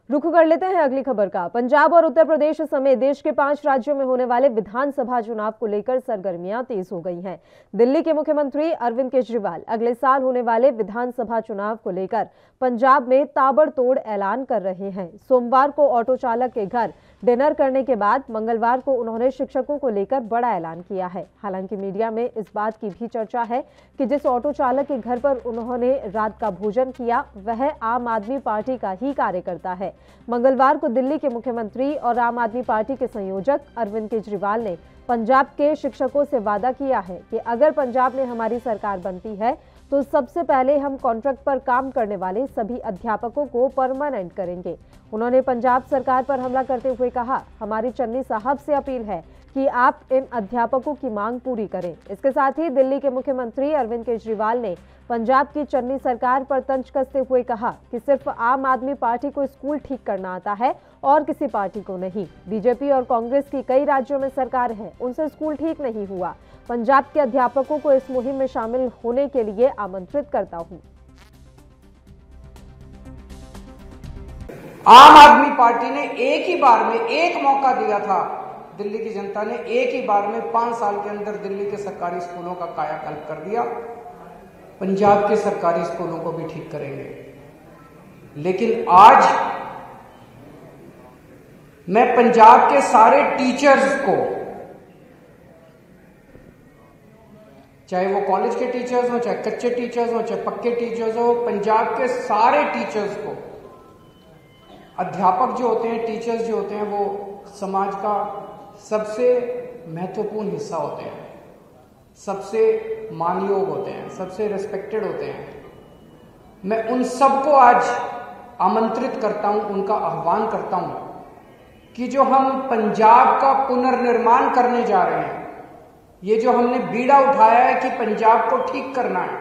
रुख कर लेते हैं अगली खबर का। पंजाब और उत्तर प्रदेश समेत देश के 5 राज्यों में होने वाले विधानसभा चुनाव को लेकर सरगर्मियां तेज हो गई हैं। दिल्ली के मुख्यमंत्री अरविंद केजरीवाल अगले साल होने वाले विधानसभा चुनाव को लेकर पंजाब में ताबड़तोड़ ऐलान कर रहे हैं। सोमवार को ऑटो चालक के घर डिनर करने के बाद मंगलवार को उन्होंने शिक्षकों को लेकर बड़ा ऐलान किया है। हालांकि मीडिया में इस बात की भी चर्चा है कि जिस ऑटो चालक के घर पर उन्होंने रात का भोजन किया वह आम आदमी पार्टी का ही कार्यकर्ता है। मंगलवार को दिल्ली के मुख्यमंत्री और आम आदमी पार्टी के संयोजक अरविंद केजरीवाल ने पंजाब के शिक्षकों से वादा किया है कि अगर पंजाब में हमारी सरकार बनती है तो सबसे पहले हम कॉन्ट्रैक्ट पर काम करने वाले सभी अध्यापकों को परमानेंट करेंगे। उन्होंने पंजाब सरकार पर हमला करते हुए कहा, हमारी चन्नी साहब से अपील है कि आप इन अध्यापकों की मांग पूरी करें। इसके साथ ही दिल्ली के मुख्यमंत्री अरविंद केजरीवाल ने पंजाब की चन्नी सरकार पर तंज कसते हुए कहा कि सिर्फ आम आदमी पार्टी को स्कूल ठीक करना आता है और किसी पार्टी को नहीं। बीजेपी और कांग्रेस की कई राज्यों में सरकार है, उनसे स्कूल ठीक नहीं हुआ। पंजाब के अध्यापकों को इस मुहिम में शामिल होने के लिए आमंत्रित करता हूं। आम आदमी पार्टी ने एक ही बार में एक मौका दिया था। दिल्ली की जनता ने एक ही बार में 5 साल के अंदर दिल्ली के सरकारी स्कूलों का कायाकल्प कर दिया। पंजाब के सरकारी स्कूलों को भी ठीक करेंगे। लेकिन आज मैं पंजाब के सारे टीचर्स को, चाहे वो कॉलेज के टीचर्स हो, चाहे कच्चे टीचर्स हो, चाहे पक्के टीचर्स हो, पंजाब के सारे टीचर्स को, अध्यापक जो होते हैं, टीचर्स जो होते हैं, वो समाज का सबसे महत्वपूर्ण हिस्सा होते हैं, सबसे मानयोग होते हैं, सबसे रिस्पेक्टेड होते हैं। मैं उन सबको आज आमंत्रित करता हूं, उनका आह्वान करता हूं कि जो हम पंजाब का पुनर्निर्माण करने जा रहे हैं, ये जो हमने बीड़ा उठाया है कि पंजाब को ठीक करना है,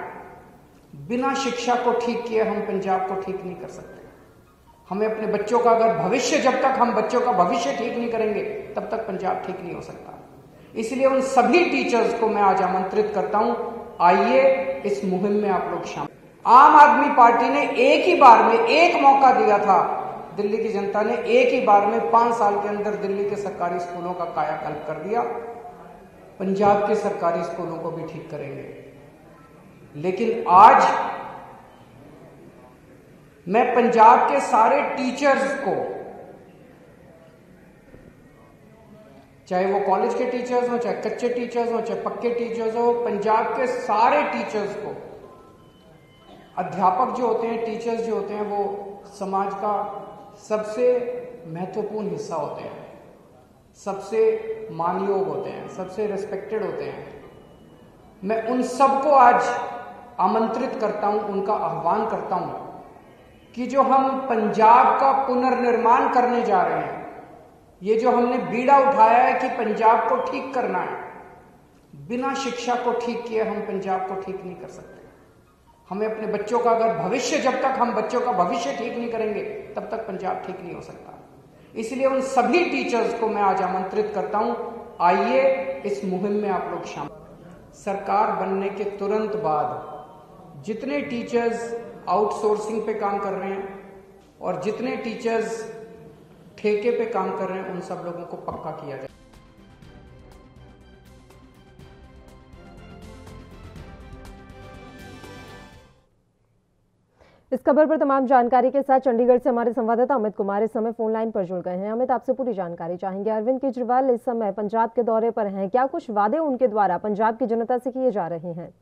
बिना शिक्षा को ठीक किए हम पंजाब को ठीक नहीं कर सकते। हमें अपने बच्चों का अगर भविष्य, जब तक हम बच्चों का भविष्य ठीक नहीं करेंगे तब तक पंजाब ठीक नहीं हो सकता। इसलिए उन सभी टीचर्स को मैं आज आमंत्रित करता हूं, आइए इस मुहिम में आप लोग शामिल। आम आदमी पार्टी ने एक ही बार में एक मौका दिया था। दिल्ली की जनता ने एक ही बार में 5 साल के अंदर दिल्ली के सरकारी स्कूलों का कायाकल्प कर दिया। पंजाब के सरकारी स्कूलों को भी ठीक करेंगे। लेकिन आज मैं पंजाब के सारे टीचर्स को, चाहे वो कॉलेज के टीचर्स हो, चाहे कच्चे टीचर्स हो, चाहे पक्के टीचर्स हो, पंजाब के सारे टीचर्स को, अध्यापक जो होते हैं, टीचर्स जो होते हैं, वो समाज का सबसे महत्वपूर्ण हिस्सा होते हैं, सबसे मानयोग होते हैं, सबसे रिस्पेक्टेड होते हैं। मैं उन सबको आज आमंत्रित करता हूं, उनका आह्वान करता हूं कि जो हम पंजाब का पुनर्निर्माण करने जा रहे हैं, ये जो हमने बीड़ा उठाया है कि पंजाब को ठीक करना है, बिना शिक्षा को ठीक किए हम पंजाब को ठीक नहीं कर सकते। हमें अपने बच्चों का अगर भविष्य, जब तक हम बच्चों का भविष्य ठीक नहीं करेंगे तब तक पंजाब ठीक नहीं हो सकता। इसलिए उन सभी टीचर्स को मैं आज आमंत्रित करता हूं, आइए इस मुहिम में आप लोग शामिल। सरकार बनने के तुरंत बाद जितने टीचर्स आउटसोर्सिंग पे काम कर रहे हैं और जितने टीचर्स ठेके पे काम कर रहे हैं, उन सब लोगों को पक्का किया जाए। इस खबर पर तमाम जानकारी के साथ चंडीगढ़ से हमारे संवाददाता अमित कुमार इस समय फोन लाइन पर जुड़ गए हैं। अमित, आपसे पूरी जानकारी चाहेंगे। अरविंद केजरीवाल इस समय पंजाब के दौरे पर हैं, क्या कुछ वादे उनके द्वारा पंजाब की जनता से किए जा रहे हैं?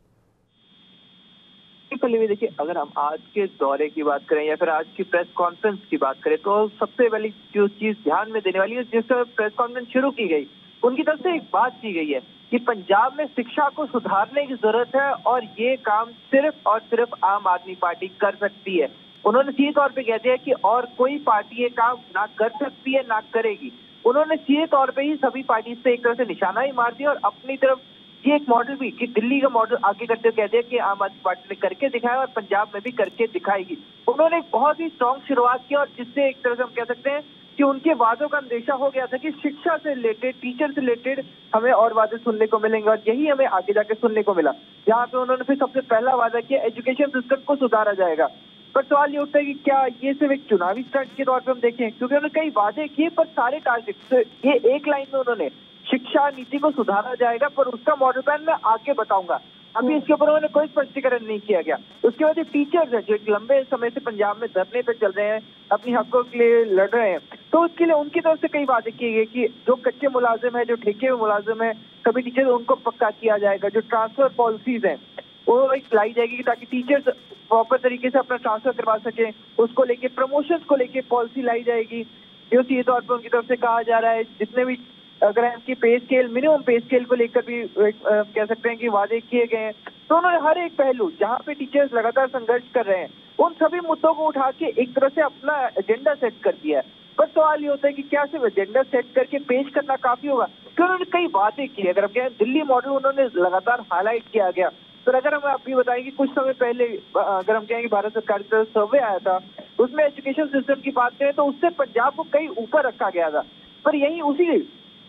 पहले देखिए, अगर हम आज के दौरे की बात करें या फिर आज की प्रेस कॉन्फ्रेंस की बात करें, तो सबसे पहली जो चीज ध्यान में देने वाली है, जिस प्रेस कॉन्फ्रेंस शुरू की गई उनकी तरफ से एक बात की गई है कि पंजाब में शिक्षा को सुधारने की जरूरत है और ये काम सिर्फ और सिर्फ आम आदमी पार्टी कर सकती है। उन्होंने सीधे तौर पे कह दिया कि और कोई पार्टी ये काम ना कर सकती है ना करेगी। उन्होंने सीधे तौर पे ही सभी पार्टी से एक तरह से निशाना ही मार दिया और अपनी तरफ ये एक मॉडल भी, कि दिल्ली का मॉडल आगे करते हुए कह दिया कि आम आदमी पार्टी ने करके दिखाया और पंजाब में भी करके दिखाएगी। उन्होंने एक बहुत ही स्ट्रॉन्ग शुरुआत की और जिससे एक तरह से हम कह सकते हैं कि उनके वादों का अंदेशा हो गया था कि शिक्षा से रिलेटेड, टीचर से रिलेटेड हमें और वादे सुनने को मिलेंगे और यही हमें आगे जाके सुनने को मिला। जहाँ पे उन्होंने फिर सबसे पहला वादा किया, एजुकेशन सिस्टम को सुधारा जाएगा। पर सवाल ये उठता है कि क्या ये सिर्फ एक चुनावी स्टंट के तौर पे हम देखें, क्योंकि उन्होंने कई वादे किए पर सारे टारगेट, तो ये एक लाइन में उन्होंने शिक्षा नीति को सुधारा जाएगा पर उसका मॉडल प्लान मैं आगे बताऊंगा, अभी इसके ऊपर उन्होंने कोई स्पष्टीकरण नहीं किया गया। उसके बाद ये टीचर्स है जो एक लंबे समय से पंजाब में धरने पे चल रहे हैं, अपनी हकों के लिए लड़ रहे हैं, तो उसके लिए उनकी तरफ से कई वादे किए गए कि जो कच्चे मुलाजिम है, जो ठेके में मुलाजिम है, सभी टीचर उनको पक्का किया जाएगा। जो ट्रांसफर पॉलिसीज है वो एक लाई जाएगी ताकि टीचर्स प्रॉपर तरीके से अपना ट्रांसफर करवा सके, उसको लेके प्रमोशन को लेके पॉलिसी लाई जाएगी। जो सीधे तौर पर उनकी तरफ से कहा जा रहा है जितने भी अगर इनकी पे स्केल, मिनिमम पे स्केल को लेकर भी कह सकते हैं कि वादे किए गए हैं। तो उन्होंने हर एक पहलू जहाँ पे टीचर्स लगातार संघर्ष कर रहे हैं उन सभी मुद्दों को उठा के एक तरह से अपना एजेंडा सेट कर दिया है। पर सवाल ये होता है कि क्या सिर्फ एजेंडा सेट करके पेश करना काफी होगा, क्योंकि उन्होंने कई वादे किए। अगर हम कहें दिल्ली मॉडल उन्होंने लगातार हाईलाइट किया गया, तो अगर हम अभी बताएं कि कुछ समय पहले अगर हम कहें कि भारत सरकार की तरफ सर्वे आया था, उसमें एजुकेशन सिस्टम की बात करें तो उससे पंजाब को कई ऊपर रखा गया था। पर यही उसी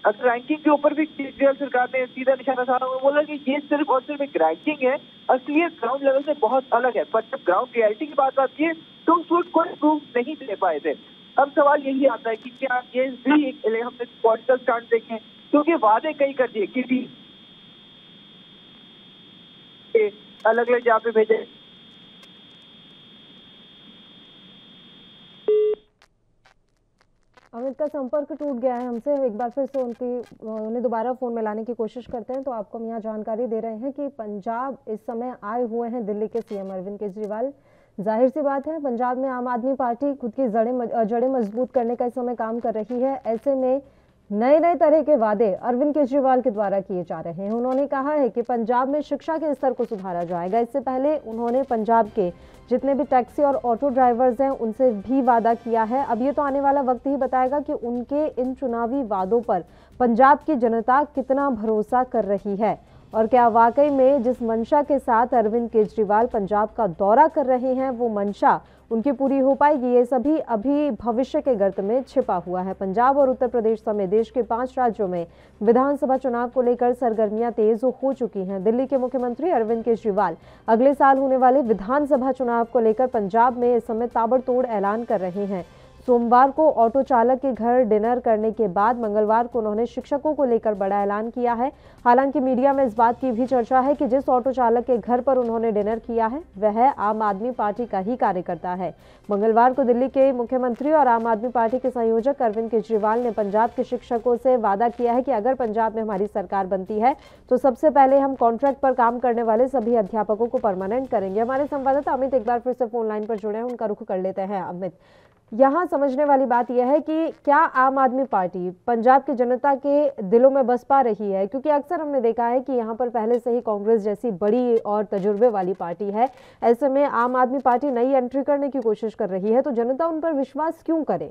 रैंकिंग के ऊपर भी केजरीवाल सरकार ने सीधा निशाना साधा और बोला कि ये सिर्फ और सिर्फ एक रैंकिंग है, असलियत ग्राउंड लेवल से बहुत अलग है। पर जब ग्राउंड रियलिटी की बात आती है तो उसको कोई प्रूफ नहीं दे पाए थे। अब सवाल यही आता है कि क्या ये भी एक हमने पॉलिटिकल स्टांट देखें, क्योंकि वादे कई कर दिए कि अलग अलग जहाँ पे भेजे। अमित का संपर्क टूट गया है हमसे, एक बार फिर से उन्हें दोबारा फोन में लाने की कोशिश करते हैं। तो आपको हम यहाँ जानकारी दे रहे हैं कि पंजाब इस समय आए हुए हैं दिल्ली के सीएम अरविंद केजरीवाल। जाहिर सी बात है पंजाब में आम आदमी पार्टी खुद की जड़ें मजबूत करने का इस समय काम कर रही है। ऐसे में नए नए तरह के वादे अरविंद केजरीवाल के द्वारा किए जा रहे हैं। उन्होंने कहा है कि पंजाब में शिक्षा के स्तर को सुधारा जाएगा। इससे पहले उन्होंने पंजाब के जितने भी टैक्सी और ऑटो ड्राइवर्स हैं उनसे भी वादा किया है। अब ये तो आने वाला वक्त ही बताएगा कि उनके इन चुनावी वादों पर पंजाब की जनता कितना भरोसा कर रही है और क्या वाकई में जिस मंशा के साथ अरविंद केजरीवाल पंजाब का दौरा कर रहे हैं वो मंशा उनकी पूरी हो पाएगी। ये सभी अभी भविष्य के गर्त में छिपा हुआ है। पंजाब और उत्तर प्रदेश समेत देश के 5 राज्यों में विधानसभा चुनाव को लेकर सरगर्मियां तेज हो चुकी हैं। दिल्ली के मुख्यमंत्री अरविंद केजरीवाल अगले साल होने वाले विधानसभा चुनाव को लेकर पंजाब में इस समय ताबड़तोड़ ऐलान कर रहे हैं। सोमवार को ऑटो चालक के घर डिनर करने के बाद मंगलवार को उन्होंने शिक्षकों को लेकर बड़ा ऐलान किया है। हालांकि मीडिया में इस बात की भी चर्चा है कि जिस ऑटो चालक के घर पर उन्होंने डिनर किया है वह आम आदमी पार्टी का ही कार्यकर्ता है। मंगलवार को दिल्ली के मुख्यमंत्री और आम आदमी पार्टी के संयोजक अरविंद केजरीवाल ने पंजाब के शिक्षकों से वादा किया है कि अगर पंजाब में हमारी सरकार बनती है तो सबसे पहले हम कॉन्ट्रैक्ट पर काम करने वाले सभी अध्यापकों को परमानेंट करेंगे। हमारे संवाददाता अमित एक बार फिर से फोन लाइन पर जुड़े हैं, उनका रुख कर लेते हैं। अमित, यहाँ समझने वाली बात यह है कि क्या आम आदमी पार्टी पंजाब की जनता के दिलों में बस पा रही है, क्योंकि अक्सर हमने देखा है कि यहाँ पर पहले से ही कांग्रेस जैसी बड़ी और तजुर्बे वाली पार्टी है। ऐसे में आम आदमी पार्टी नई एंट्री करने की कोशिश कर रही है, तो जनता उन पर विश्वास क्यों करे?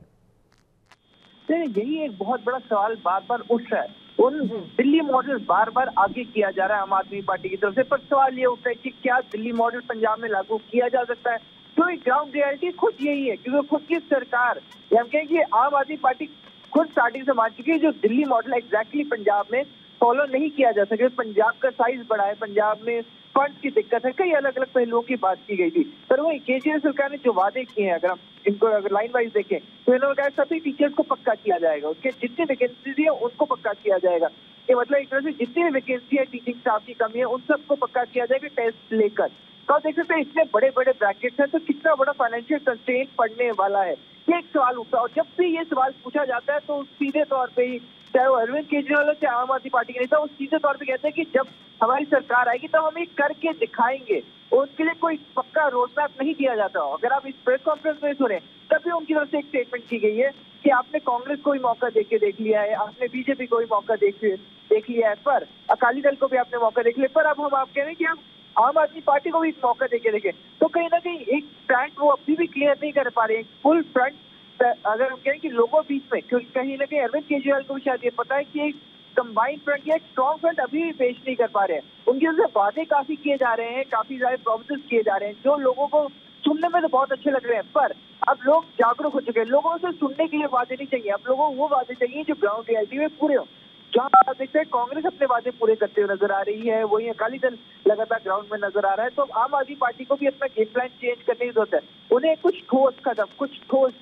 यही एक बहुत बड़ा सवाल बार बार उठ रहा है। उन दिल्ली मॉडल बार बार आगे किया जा रहा है आम आदमी पार्टी की तरफ से, पर सवाल ये उठता है कि क्या दिल्ली मॉडल पंजाब में लागू किया जा सकता है? तो ग्राउंड रियलिटी खुद यही है, क्योंकि खुद की सरकार या हम कहें कि आम आदमी पार्टी खुद स्टार्टिंग से मान चुकी है जो दिल्ली मॉडल एग्जैक्टली पंजाब में फॉलो नहीं किया जा सके। पंजाब का साइज बड़ा है, पंजाब में फंड की दिक्कत है, कई अलग अलग पहलुओं की बात की गई थी। पर वही केजरीवाल सरकार ने जो वादे किए हैं, अगर हम इनको अगर लाइन वाइज देखें तो इन्होंने कहा सभी टीचर्स को पक्का किया जाएगा, उसके जितनी वैकेंसीज है उनको पक्का किया जाएगा। ये मतलब एक तरह से जितनी भी वैकेंसी है, टीचिंग स्टाफ की कमी है, उन सबको पक्का किया जाएगा टेस्ट लेकर। तो देख सकते हैं इतने बड़े बड़े ब्रैकेट्स हैं, तो कितना बड़ा फाइनेंशियल कंस्ट्रेंट पड़ने वाला है, ये एक सवाल उठता है। और जब भी ये सवाल पूछा जाता है तो सीधे तौर पे ही चाहे वो अरविंद केजरीवाल हो चाहे आम आदमी पार्टी के नेता, वो सीधे तौर पे कहते हैं कि जब हमारी सरकार आएगी तब हम ये करके दिखाएंगे, और उसके लिए कोई पक्का रोड मैप नहीं दिया जाता। अगर आप इस प्रेस कॉन्फ्रेंस में सुने तभी उनकी तरफ से एक स्टेटमेंट की गई है कि आपने कांग्रेस को भी मौका देख लिया है, आपने बीजेपी को भी मौका देख लिया है, पर अकाली दल को भी आपने मौका देख लिया, पर अब हम आप कह रहे हैं कि हम आम आदमी पार्टी को भी एक मौका देखे। तो कहीं ना कहीं एक फ्रंट वो अभी भी क्लियर नहीं कर पा रहे हैं, फुल फ्रंट। अगर हम कहें कि लोगों बीच में, क्योंकि कहीं ना कहीं अरविंद केजरीवाल को भी शायद ये पता है कि एक कंबाइंड फ्रंट या एक स्ट्रॉन्ग फ्रंट अभी भी पेश नहीं कर पा रहे हैं। उनके वजह से वादे काफी किए जा रहे हैं, काफी सारे प्रोमिसेस किए जा रहे हैं जो लोगों को सुनने में तो बहुत अच्छे लग रहे हैं, पर अब लोग जागरूक हो चुके हैं। लोगों से सुनने के लिए वादे नहीं चाहिए, अब लोगों को वो वादे चाहिए जो ग्राउंड रियलिटी में पूरे हो। जहाँ देखते हैं कांग्रेस अपने वादे पूरे करते हुए नजर आ रही है, वही अकाली दल लगातार ग्राउंड में नजर आ रहा है। तो आम आदमी पार्टी को भी अपना गेम प्लान चेंज करने की जरूरत है। उन्हें कुछ ठोस कदम, कुछ ठोस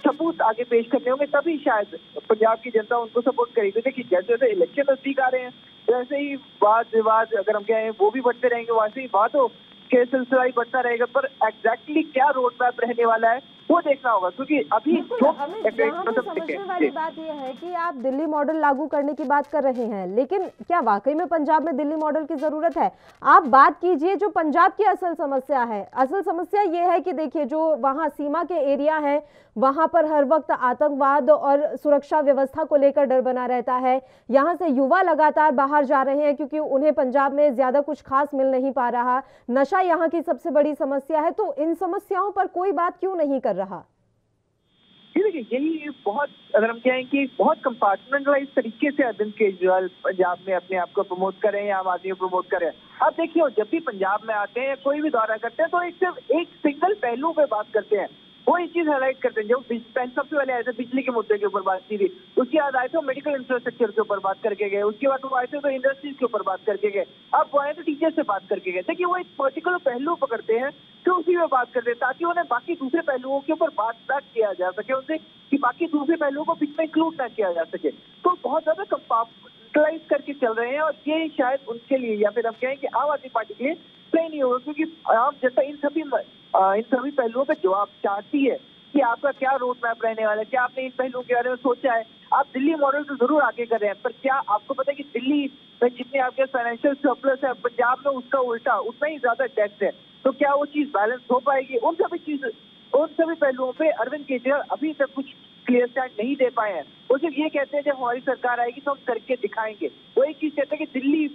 सबूत आगे पेश करने होंगे, तभी शायद पंजाब की जनता उनको सपोर्ट करेगी। देखिए जैसे जैसे इलेक्शन नजदीक आ रहे हैं, वैसे ही वाद विवाद अगर हम कहें वो भी बढ़ते रहेंगे, वैसे ही बातों के सिलसिला ही बढ़ता रहेगा। पर एग्जैक्टली क्या रोड मैप रहने वाला है वो देखना होगा, क्योंकि अभी यहाँ पे समझने वाली बात यह है कि आप दिल्ली मॉडल लागू करने की बात कर रहे हैं, लेकिन क्या वाकई में पंजाब में दिल्ली मॉडल की जरूरत है? आप बात कीजिए जो पंजाब की असल समस्या है। असल समस्या यह है कि देखिए जो वहां सीमा के एरिया है, वहां पर हर वक्त आतंकवाद और सुरक्षा व्यवस्था को लेकर डर बना रहता है। यहाँ से युवा लगातार बाहर जा रहे हैं क्योंकि उन्हें पंजाब में ज्यादा कुछ खास मिल नहीं पा रहा। नशा यहाँ की सबसे बड़ी समस्या है। तो इन समस्याओं पर कोई बात क्यों नहीं कर रहा? देखिए यही बहुत, अगर हम कहें कि बहुत कंपार्टमेंटलाइज तरीके से अरविंद केजरीवाल पंजाब में अपने आप को प्रमोट कर रहे हैं, आम आदमी को प्रमोट कर रहे हैं। अब देखिए जब भी पंजाब में आते हैं या कोई भी दौरा करते हैं तो एक सिंगल पहलू पे बात करते हैं, वो एक चीज हाईलाइट करते हैं। जो सबसे पहले आए थे बिजली के मुद्दे के ऊपर बात की थी, उसके बाद आए थे मेडिकल इंफ्रास्ट्रक्चर के ऊपर बात करके गए, उसके बाद वो आए थे तो इंडस्ट्रीज के ऊपर बात करके गए, अब वो आए तो टीचर से बात करके गए। देखिए वो एक पर्टिकुलर पहलू पकड़ते हैं तो उसी में बात करते हैं, ताकि उन्हें बाकी दूसरे पहलुओं के ऊपर बात ना किया जा सके उनसे, कि बाकी दूसरे पहलुओं को बीच में इंक्लूड ना किया जा सके। तो बहुत ज्यादा कंपार्टमेंटलाइज करके चल रहे हैं, और ये शायद उनके लिए या फिर हम कहें कि आम आदमी पार्टी के लिए सही नहीं होगा, क्योंकि आम जनता इन सभी पहलुओं पर जवाब चाहती है कि आपका क्या रोड मैप रहने वाला है, क्या आपने इन पहलुओं के बारे में सोचा है। आप दिल्ली मॉडल तो जरूर आगे कर रहे हैं, पर क्या आपको पता है कि दिल्ली में जितने आपके फाइनेंशियल सरप्लस है, पंजाब में उसका उल्टा उतना ही ज्यादा टैक्स है। तो क्या वो चीज बैलेंस हो पाएगी? उन सभी पहलुओं पे अरविंद केजरीवाल अभी तक कुछ क्लियर स्टैंड नहीं दे पाए हैं। वो सिर्फ ये कहते हैं जब हमारी सरकार आएगी तो हम करके दिखाएंगे। वो एक चीज कहते हैं कि दिल्ली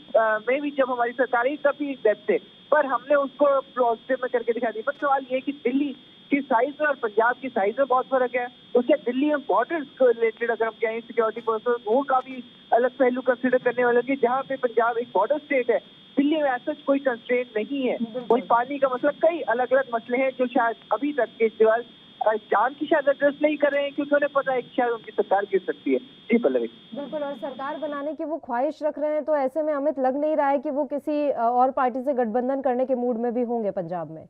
में भी जब हमारी सरकार आई तब भी डेप्थ थे, पर हमने उसको पॉजिटिव में करके दिखा दी। पर सवाल ये कि दिल्ली की साइज में और पंजाब की साइज में बहुत फर्क है। उसके दिल्ली में बॉर्डर्स को रिलेटेड अगर हम कहें सिक्योरिटी पर्पस, वो काफी अलग पहलू कंसिडर करने वाले हैं, जहाँ पे पंजाब एक बॉर्डर स्टेट है। दिल्ली में ऐसा कोई कंस्ट्रेंट नहीं है। वही पानी का मतलब, कई अलग अलग मसले हैं जो शायद अभी तक केजरीवाल जान की शायद एड्रेस नहीं कर रहे हैं, क्योंकि उन्हें पता है कि शायद उनकी सरकार गिर सकती है। जी पल्लवी। बिल्कुल, और सरकार बनाने की वो ख्वाहिश रख रहे हैं, तो ऐसे में अमित लग नहीं रहा है कि वो किसी और पार्टी से गठबंधन करने के मूड में भी होंगे पंजाब में।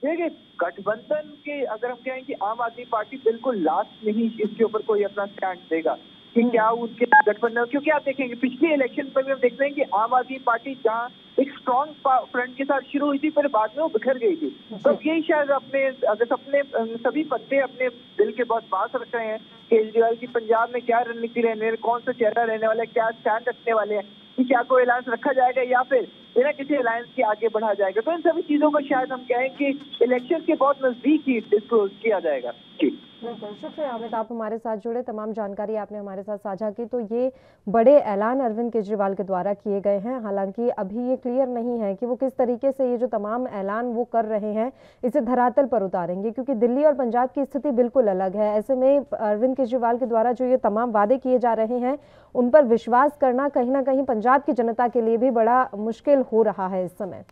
देखिए गठबंधन के अगर हम कहें कि आम आदमी पार्टी बिल्कुल लास्ट में ही इसके ऊपर कोई अपना स्टैंड देगा कि क्या उसके गठबंधन, क्योंकि आप देखेंगे पिछले इलेक्शन पर भी हम देख रहे हैं कि आम आदमी पार्टी जहां एक स्ट्रॉन्ग फ्रंट के साथ शुरू हुई थी, फिर बाद में वो बिखर गई थी। तो यही शायद अपने सभी पत्ते अपने दिल के बहुत पास रख रहे हैं केजरीवाल की, पंजाब में क्या रणनीति रहने, कौन सा चेहरा रहने वाला है, क्या स्टैंड रखने वाले हैं, कि क्या कोई अलायंस रखा जाएगा या फिर बिना किसी अलायंस के आगे बढ़ा जाएगा। तो इन सभी चीजों को शायद हम कहें कि इलेक्शन के बहुत नजदीक ही डिस्क्लोज किया जाएगा। जी बिल्कुल, शुक्रिया अमित, आप हमारे साथ जुड़े, तमाम जानकारी आपने हमारे साथ साझा की। तो ये बड़े ऐलान अरविंद केजरीवाल के द्वारा किए गए हैं। हालांकि अभी ये क्लियर नहीं है कि वो किस तरीके से ये जो तमाम ऐलान वो कर रहे हैं इसे धरातल पर उतारेंगे, क्योंकि दिल्ली और पंजाब की स्थिति बिल्कुल अलग है। ऐसे में अरविंद केजरीवाल के द्वारा जो ये तमाम वादे किए जा रहे हैं उन पर विश्वास करना कहीं ना कहीं पंजाब की जनता के लिए भी बड़ा मुश्किल हो रहा है इस समय।